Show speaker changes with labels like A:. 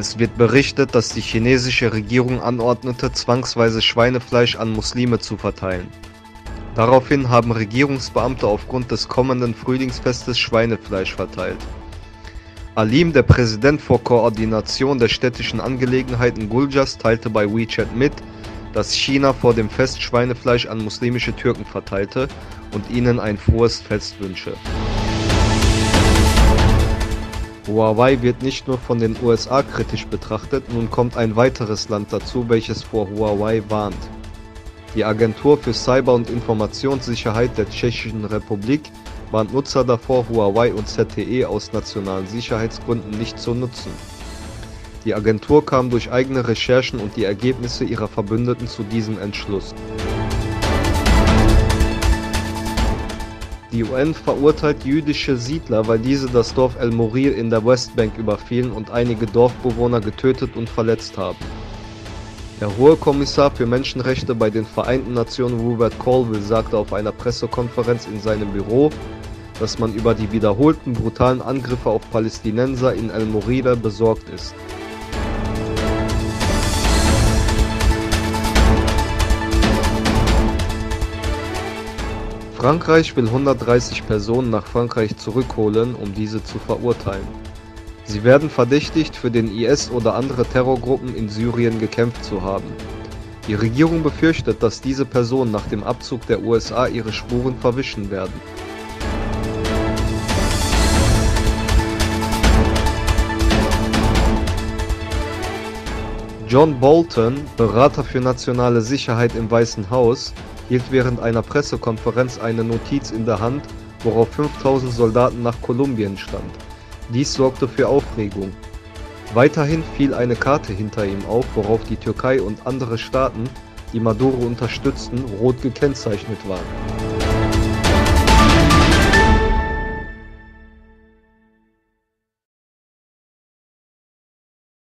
A: Es wird berichtet, dass die chinesische Regierung anordnete, zwangsweise Schweinefleisch an Muslime zu verteilen. Daraufhin haben Regierungsbeamte aufgrund des kommenden Frühlingsfestes Schweinefleisch verteilt. Alim, der Präsident für Koordination der städtischen Angelegenheiten Guljas, teilte bei WeChat mit, dass China vor dem Fest Schweinefleisch an muslimische Türken verteilte und ihnen ein frohes Fest wünsche. Huawei wird nicht nur von den USA kritisch betrachtet, nun kommt ein weiteres Land dazu, welches vor Huawei warnt. Die Agentur für Cyber- und Informationssicherheit der Tschechischen Republik warnt Nutzer davor, Huawei und ZTE aus nationalen Sicherheitsgründen nicht zu nutzen. Die Agentur kam durch eigene Recherchen und die Ergebnisse ihrer Verbündeten zu diesem Entschluss. Die UN verurteilt jüdische Siedler, weil diese das Dorf El Morir in der Westbank überfielen und einige Dorfbewohner getötet und verletzt haben. Der Hohe Kommissar für Menschenrechte bei den Vereinten Nationen Rupert Colville sagte auf einer Pressekonferenz in seinem Büro, dass man über die wiederholten brutalen Angriffe auf Palästinenser in El Morir besorgt ist. Frankreich will 130 Personen nach Frankreich zurückholen, um diese zu verurteilen. Sie werden verdächtigt, für den IS oder andere Terrorgruppen in Syrien gekämpft zu haben. Die Regierung befürchtet, dass diese Personen nach dem Abzug der USA ihre Spuren verwischen werden. John Bolton, Berater für nationale Sicherheit im Weißen Haus, hielt während einer Pressekonferenz eine Notiz in der Hand, worauf 5000 Soldaten nach Kolumbien stand. Dies sorgte für Aufregung. Weiterhin fiel eine Karte hinter ihm auf, worauf die Türkei und andere Staaten, die Maduro unterstützten, rot gekennzeichnet waren.